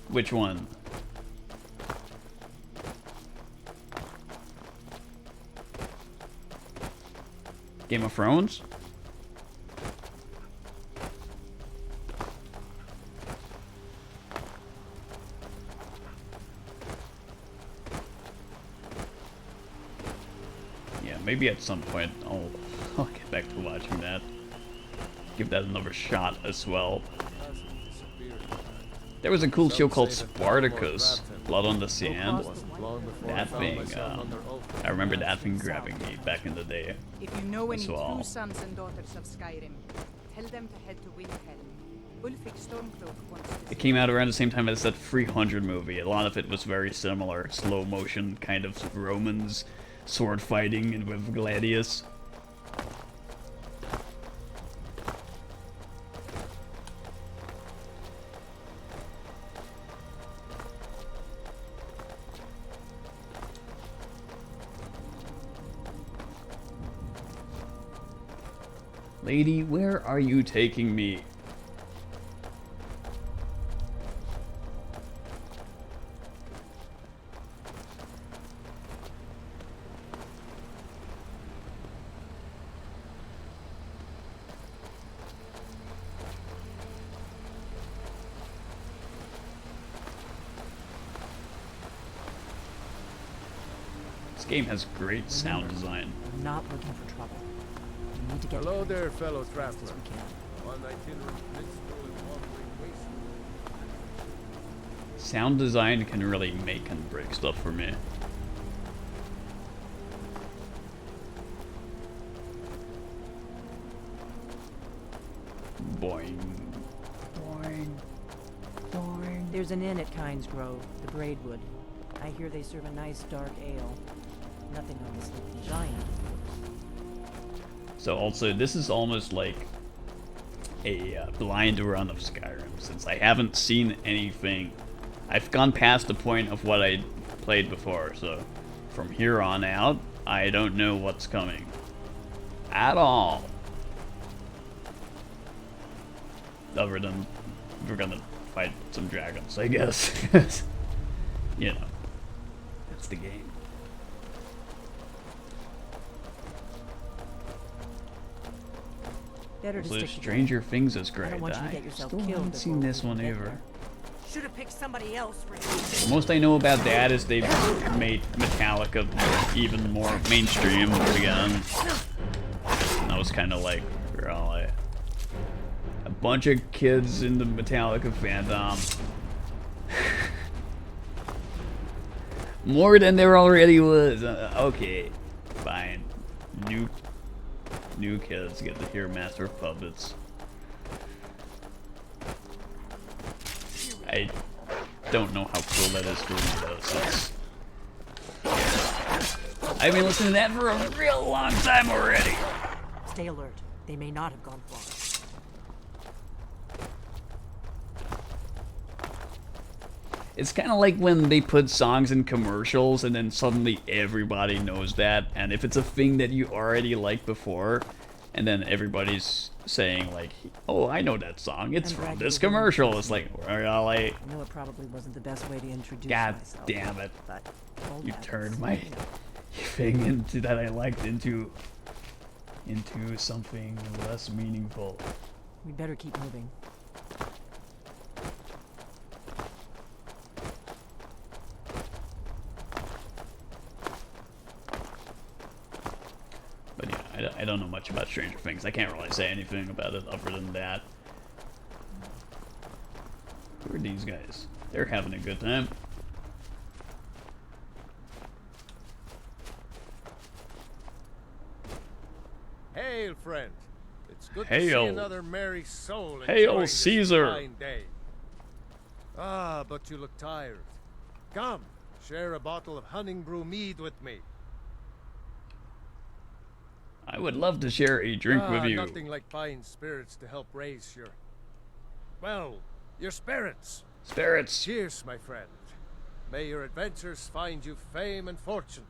Speaker 1: Which one? Game of Thrones? Yeah, maybe at some point I'll get back to watching that. Give that another shot as well. There was a cool show called Spartacus, Blood on the Sand. That thing, I remember that thing grabbing me back in the day.
Speaker 8: If you know any
Speaker 1: as well.
Speaker 8: true sons and daughters of Skyrim, tell them to head to Windhelm. Ulfric Stormcloak wants to
Speaker 1: It came out around the same time as that 300 movie. A lot of it was very similar, slow motion, kind of Romans sword fighting and with Gladius. Lady, where are you taking me? This game has great sound design.
Speaker 7: I'm not looking for trouble. We need to get
Speaker 2: Hello
Speaker 7: to
Speaker 2: there, fellow
Speaker 7: as fast as
Speaker 2: traveler.
Speaker 7: we can.
Speaker 2: On itinerant minstrel and wandering wasteland.
Speaker 1: Sound design can really make and break stuff for me. Boing. Boing. Boing.
Speaker 7: There's an inn at Kynes Grove, the Braidwood. I hear they serve a nice dark ale. Nothing on this little giant.
Speaker 1: So also, this is almost like a blind run of Skyrim, since I haven't seen anything. I've gone past the point of what I played before, so from here on out, I don't know what's coming. At all. Other than we're gonna fight some dragons, I guess. You know, that's the game.
Speaker 7: Better to
Speaker 1: Also,
Speaker 7: stick together.
Speaker 1: Stranger Things is
Speaker 7: I
Speaker 1: great.
Speaker 7: don't want you to
Speaker 1: I
Speaker 7: get yourself
Speaker 1: still
Speaker 7: killed
Speaker 1: haven't
Speaker 7: before
Speaker 1: seen
Speaker 7: we
Speaker 1: this
Speaker 7: can
Speaker 1: one
Speaker 7: get
Speaker 1: either.
Speaker 7: there. Should have picked somebody else for you.
Speaker 1: The most I know about that is they've made Metallica even more mainstream again. And I was kind of like, really? A bunch of kids in the Metallica fandom. More than there already was. Okay, fine. New kids get to hear Master of Puppets. I don't know how cool that is for me though, since I've been listening to that for a real long time already.
Speaker 7: Stay alert. They may not have gone far.
Speaker 1: It's kind of like when they put songs in commercials and then suddenly everybody knows that, and if it's a thing that you already liked before, and then everybody's saying like, oh, I know that song, it's
Speaker 7: I'm
Speaker 1: from
Speaker 7: glad
Speaker 1: this
Speaker 7: you were willing to
Speaker 1: commercial. It's like, really?
Speaker 7: I know it probably wasn't the best way to introduce
Speaker 1: God
Speaker 7: myself.
Speaker 1: damn it.
Speaker 7: But old
Speaker 1: You
Speaker 7: habits,
Speaker 1: turned my
Speaker 7: you know.
Speaker 1: thing into that I liked into something less meaningful.
Speaker 7: We better keep moving.
Speaker 1: But yeah, I don't know much about Stranger Things. I can't really say anything about it other than that. Who are these guys? They're having a good time.
Speaker 2: Hail, friend. It's good to
Speaker 1: Hail.
Speaker 2: see another merry soul
Speaker 1: Hail,
Speaker 2: enjoying this
Speaker 1: Caesar.
Speaker 2: fine day. Ah, but you look tired. Come, share a bottle of honey brew mead with me.
Speaker 1: I would love to share a drink with you.
Speaker 2: Nothing like fine spirits to help raise your... well, your spirits.
Speaker 1: Spirits.
Speaker 2: Cheers, my friend. May your adventures find you fame and fortune.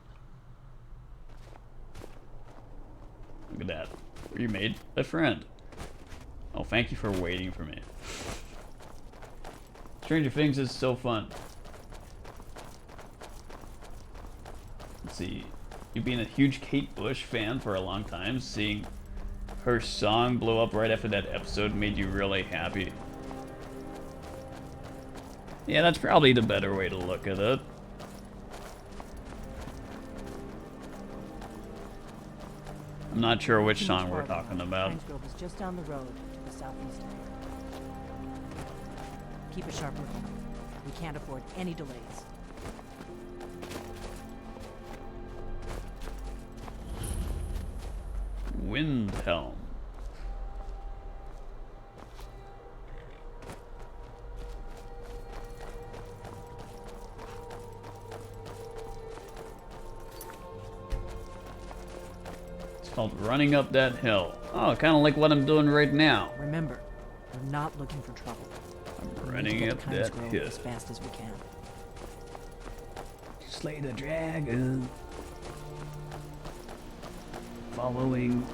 Speaker 1: Look at that. You made a friend. Oh, thank you for waiting for me. Stranger Things is so fun. Let's see. You've been a huge Kate Bush fan for a long time. Seeing her song blow up right after that episode made you really happy. Yeah, that's probably the better way to look at it. I'm not sure which song we're talking about.
Speaker 7: Kynes Grove is just down the road to the southeast of here. Keep a sharp lookout. We can't afford any delays.
Speaker 1: Windhelm. It's called running up that hill. Oh, kind of like what I'm doing right now.
Speaker 7: Remember, we're not looking for trouble.
Speaker 1: I'm
Speaker 7: We need to
Speaker 1: running
Speaker 7: get
Speaker 1: up
Speaker 7: to Kynes
Speaker 1: that
Speaker 7: Grove
Speaker 1: hill.
Speaker 7: as fast as we can.
Speaker 1: Slay the dragon. Following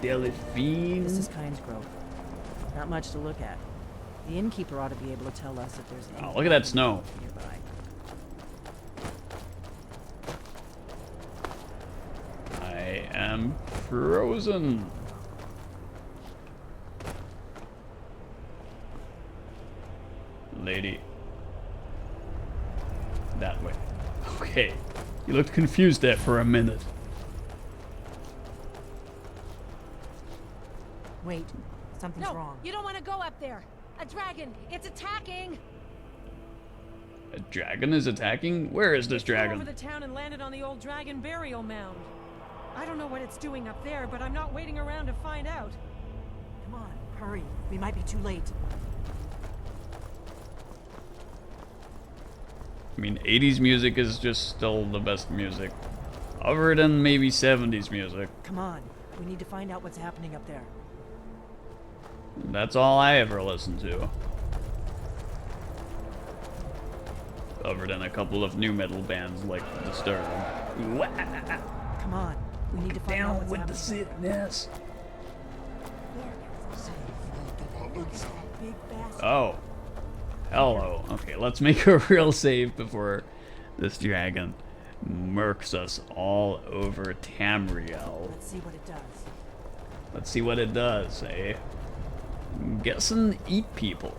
Speaker 1: Delphine.
Speaker 7: This is Kyne's Grove. Not much to look at. The innkeeper ought to be able to tell us if there's any.
Speaker 1: Oh, look at that snow.
Speaker 7: Nearby.
Speaker 1: I am frozen. Lady. That way. Okay. You looked confused there for a minute.
Speaker 7: Wait, something's wrong.
Speaker 5: You don't want to go up there. A dragon. It's attacking.
Speaker 1: A dragon is attacking? Where is this
Speaker 9: It flew
Speaker 1: dragon?
Speaker 9: over the town and landed on the old dragon burial mound. I don't know what it's doing up there, but I'm not waiting around to find out.
Speaker 7: Come on, hurry. We might be too late.
Speaker 1: I mean, 80s music is just still the best music. Other than maybe 70s music.
Speaker 7: Come on. We need to find out what's happening up there.
Speaker 1: That's all I ever listened to. Other than a couple of new metal bands like Disturbed.
Speaker 7: Come on. We need to find out what's happening.
Speaker 1: sickness.
Speaker 7: Big bastard.
Speaker 1: Oh. Hello. Okay, let's make a real save before this dragon murks us all over Tamriel.
Speaker 7: Let's see what it does.
Speaker 1: Let's see what it does, eh? I'm guessing eat people.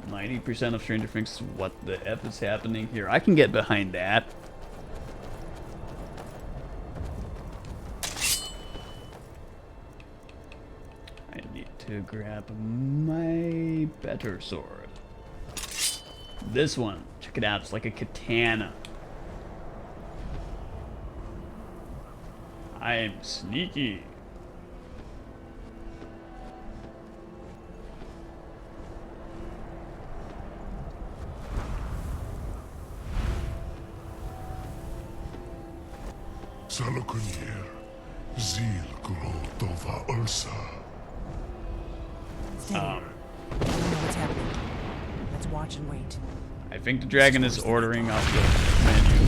Speaker 1: 90% of Stranger Things. What the F is happening here? I can get behind that. I need to grab my better sword. This one. Check it out. It's like a katana. I'm sneaky.
Speaker 10: Salokunier, Zil Grotova Ulsa.
Speaker 7: Stay here. I don't know what's happening. Let's watch and wait.
Speaker 1: I think the dragon is ordering off the menu.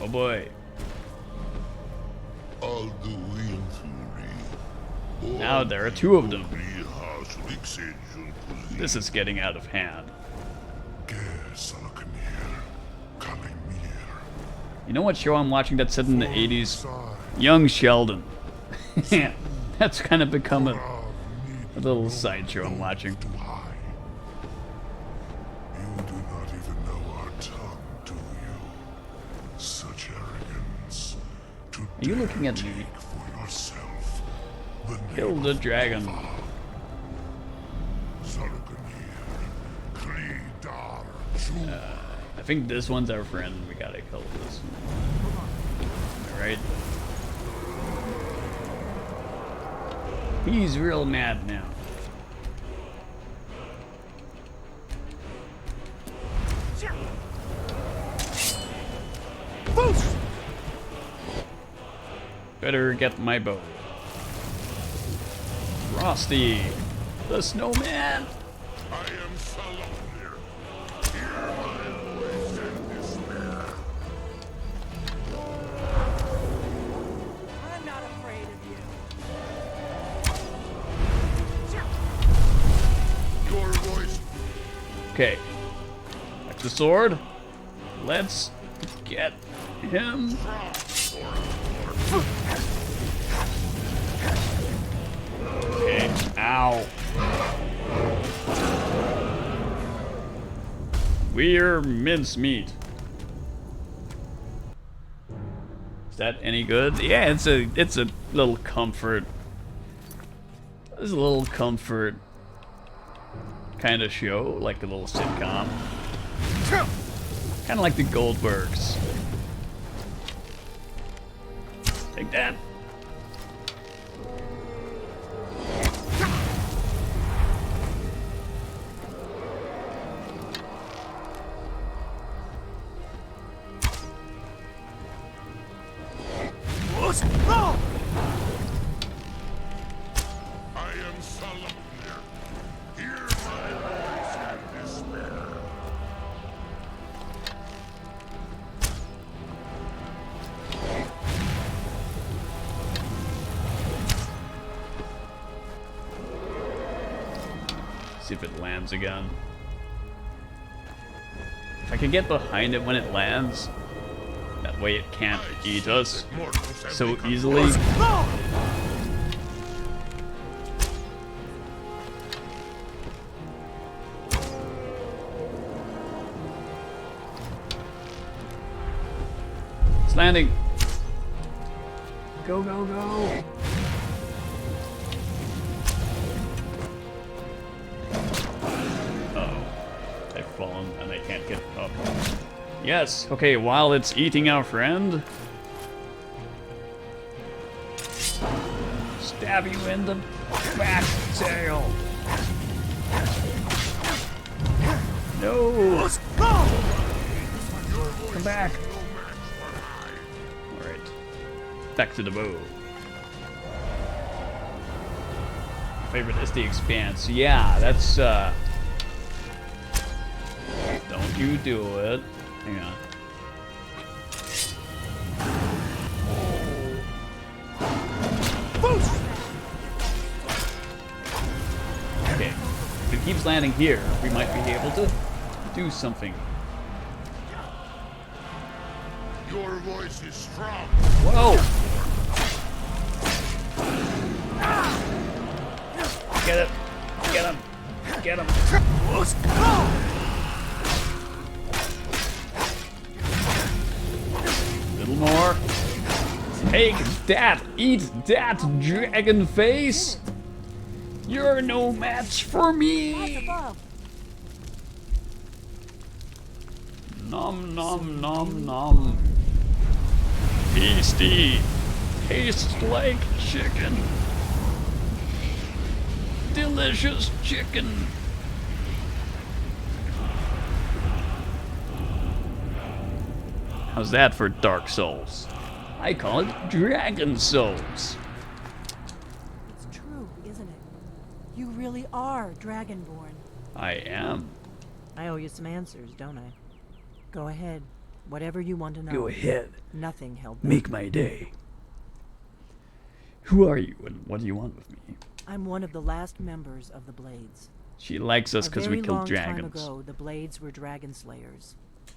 Speaker 1: Oh boy. Now there are two of them. This is getting out of hand. You know what show I'm watching that's set in the 80s? Young Sheldon. That's kind of become a little sideshow I'm watching.
Speaker 10: You do not even know our tongue, do you? Such arrogance. To
Speaker 1: Are you looking at me?
Speaker 10: take for yourself the
Speaker 1: Kill
Speaker 10: name
Speaker 1: the
Speaker 10: of
Speaker 1: dragon. I think this one's our friend. We gotta kill this one. Alright. He's real mad now. Better get my bow. Frosty, the snowman.
Speaker 10: I am Salonir. Hear my voice and despair.
Speaker 9: I'm not afraid of you.
Speaker 10: Your voice.
Speaker 1: Okay. Back to sword. Let's get him. Okay. Ow. We're mincemeat. Is that any good? Yeah, it's a little comfort. It's a little comfort kind of show, like a little sitcom. Kind of like the Goldbergs. Take that.
Speaker 10: I am Salonir. Hear my voice and despair.
Speaker 1: See if it lands again. If I can get behind it when it lands, that way it can't eat us so easily. It's landing. Go, go, go. I've fallen and I can't get up. Yes, okay, while it's eating our friend. Stab you in the back tail. No! Come back. Alright. Back to the bow. Favorite is the Expanse. Yeah, that's don't you do it. Hang on. Okay. If it keeps landing here, we might be able to do something.
Speaker 10: Your voice is strong.
Speaker 1: Whoa! Get it! Get him! Get him! Little more. Take that! Eat that, dragon face! You're no match for me! Nom nom nom nom. Tasty! Tastes like chicken. Delicious chicken. How's that for Dark Souls? I call it Dragon Souls.
Speaker 7: It's true, isn't it? You really are Dragonborn.
Speaker 1: I am.
Speaker 7: I owe you some answers, don't I? Go ahead. Whatever you want to know.
Speaker 1: Go ahead.
Speaker 7: Nothing held back.
Speaker 1: Make my day. Who are you and what do you want with me?
Speaker 7: I'm one of the last members of the Blades.
Speaker 1: She likes us because we killed
Speaker 7: A very long time
Speaker 1: dragons.
Speaker 7: ago, the Blades were dragon slayers,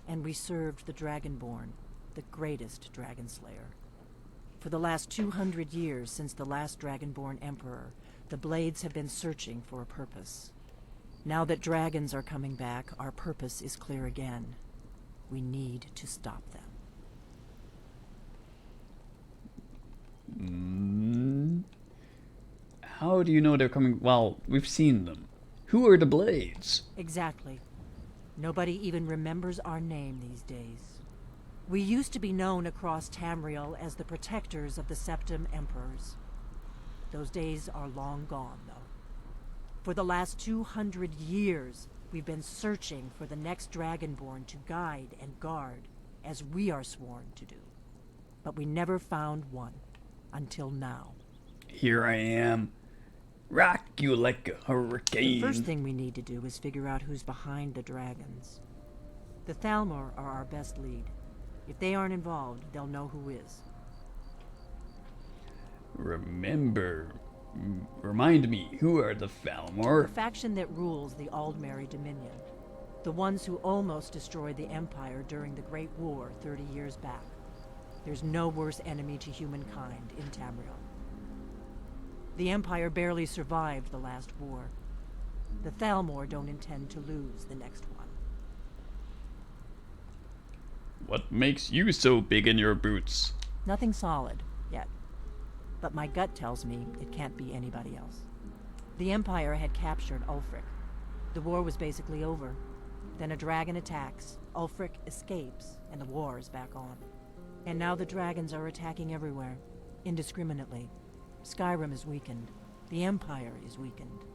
Speaker 7: and we served the Dragonborn, the greatest dragon slayer. For the last 200 years since the last Dragonborn Emperor, the Blades have been searching for a purpose. Now that dragons are coming back, our purpose is clear again. We need to stop them.
Speaker 1: How do you know they're coming? Well, we've seen them. Who are the Blades?
Speaker 7: Exactly. Nobody even remembers our name these days. We used to be known across Tamriel as the protectors of the Septim Emperors. Those days are long gone, though. For the last 200 years, we've been searching for the next Dragonborn to guide and guard, as we are sworn to do. But we never found one, until now.
Speaker 1: Here I am. Rock you like a hurricane.
Speaker 7: The first thing we need to do is figure out who's behind the dragons. The Thalmor are our best lead. If they aren't involved, they'll know who is.
Speaker 1: Remind me, who are the Falmor?
Speaker 7: The faction that rules the Aldmeri Dominion. The ones who almost destroyed the Empire during the Great War 30 years back. There's no worse enemy to humankind in Tamriel. The Empire barely survived the last war. The Thalmor don't intend to lose the next one.
Speaker 1: What makes you so big in your boots?
Speaker 7: Nothing solid, yet. But my gut tells me it can't be anybody else. The Empire had captured Ulfric. The war was basically over. Then a dragon attacks, Ulfric escapes, and the war is back on. And now the dragons are attacking everywhere, indiscriminately. Skyrim is weakened. The Empire is weakened.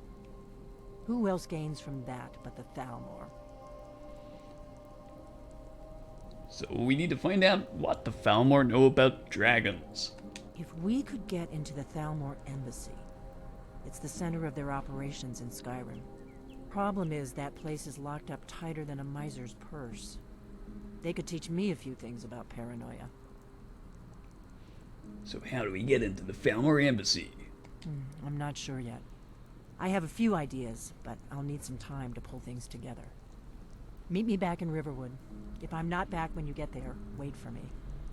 Speaker 7: Who else gains from that but the Thalmor?
Speaker 1: So we need to find out what the Falmor know about dragons.
Speaker 7: If we could get into the Thalmor embassy, it's the center of their operations in Skyrim. Problem is that place is locked up tighter than a miser's purse. They could teach me a few things about paranoia.
Speaker 1: So how do we get into the Falmor embassy?
Speaker 7: I'm not sure yet. I have a few ideas, but I'll need some time to pull things together. Meet me back in Riverwood. If I'm not back when you get there, wait for me.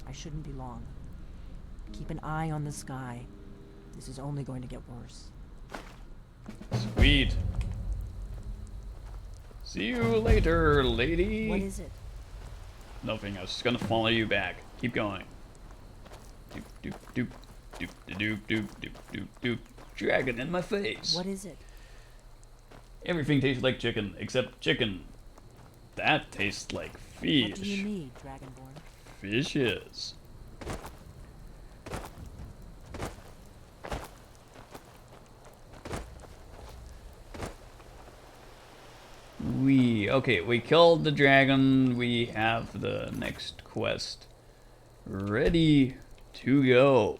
Speaker 7: I shouldn't be long. Keep an eye on the sky. This is only going to get worse.
Speaker 1: Sweet. See you later, lady.
Speaker 7: What is it?
Speaker 1: Nothing. I was just gonna follow you back. Keep going. Doop doop doop doop doop doop doop doop doop. Dragon in my face.
Speaker 7: What is it?
Speaker 1: Everything tastes like chicken except chicken. That tastes like fish.
Speaker 7: What do you need, Dragonborn?
Speaker 1: Fishes. We killed the dragon. We have the next quest ready to go.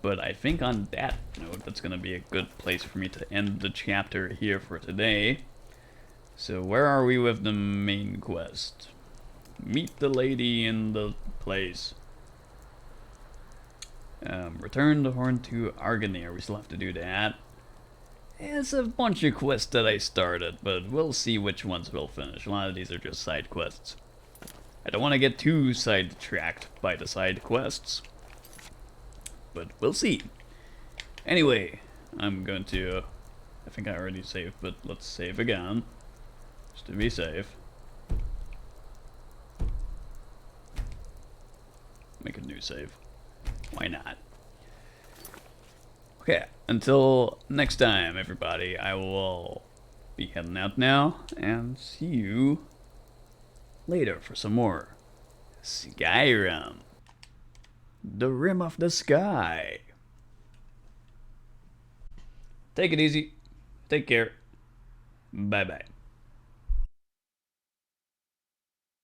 Speaker 1: But I think on that note, that's gonna be a good place for me to end the chapter here for today. So where are we with the main quest? Meet the lady in the place. Return the horn to Argonir. We still have to do that. It's a bunch of quests that I started, but we'll see which ones we'll finish. A lot of these are just side quests. I don't want to get too sidetracked by the side quests, but we'll see. Anyway, I'm going to... I think I already saved, but let's save again, just to be safe. Make a new save. Why not? Okay, until next time, everybody, I will be heading out now, and see you later for some more Skyrim. The Rim of the Sky. Take it easy. Take care. Bye-bye.